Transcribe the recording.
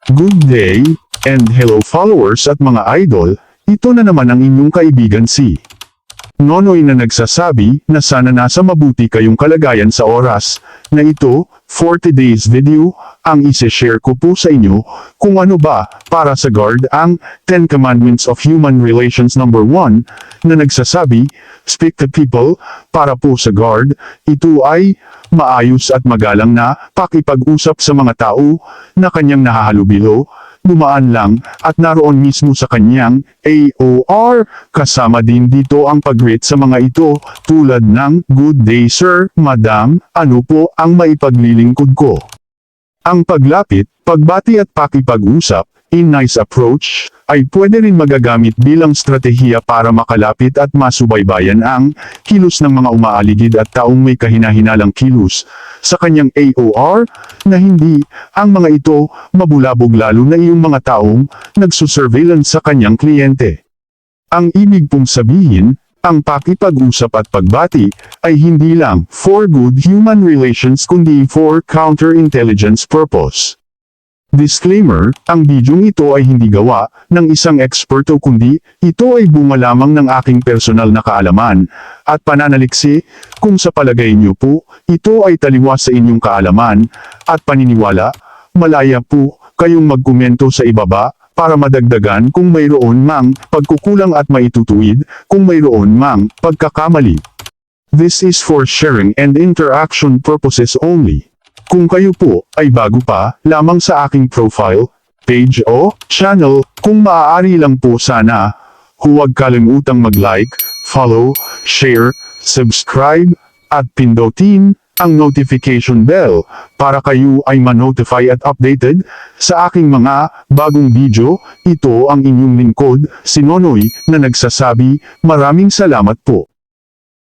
Good day, and hello followers at mga idol, ito na naman ang inyong kaibigan si Nonoy na nagsasabi na sana nasa mabuti kayong kalagayan sa oras na ito. For today's video, ang ise-share ko po sa inyo kung ano ba para sa guard ang 10 Commandments of Human Relations number 1 na nagsasabi, speak to people. Para po sa guard, ito ay maayos at magalang na pakipag-usap sa mga tao na kanyang nahahalubilo, dumaan lang at naroon mismo sa kanyang AOR. Kasama din dito ang pag-rate sa mga ito tulad ng good day sir, madam, ano po ang maipaglilingkod ko. Ang paglapit, pagbati at pakipag-usap, in nice approach, ay pwede rin magagamit bilang strategiya para makalapit at masubaybayan ang kilos ng mga umaaligid at taong may kahinahinalang kilos sa kanyang AOR, na hindi ang mga ito mabulabog lalo na yung mga taong nagsusurveillance sa kanyang kliyente. Ang ibig pong sabihin, ang pakipag-usap at pagbati ay hindi lang for good human relations kundi for counterintelligence purpose. Disclaimer, ang bidyong ito ay hindi gawa ng isang eksperto kundi ito ay bunga lamang ng aking personal na kaalaman at pananaliksi. Kung sa palagay niyo po, ito ay taliwas sa inyong kaalaman at paniniwala, malaya po kayong magkomento sa ibaba para madagdagan kung mayroon mang pagkukulang at maitutuwid kung mayroon mang pagkakamali. This is for sharing and interaction purposes only. Kung kayo po ay bago pa lamang sa aking profile, page o channel, kung maaari lang po sana, huwag kalimutang mag-like, follow, share, subscribe, at pindutin ang notification bell para kayo ay ma-notify at updated sa aking mga bagong video. Ito ang inyong lingkod, si Nonoy, na nagsasabi, maraming salamat po.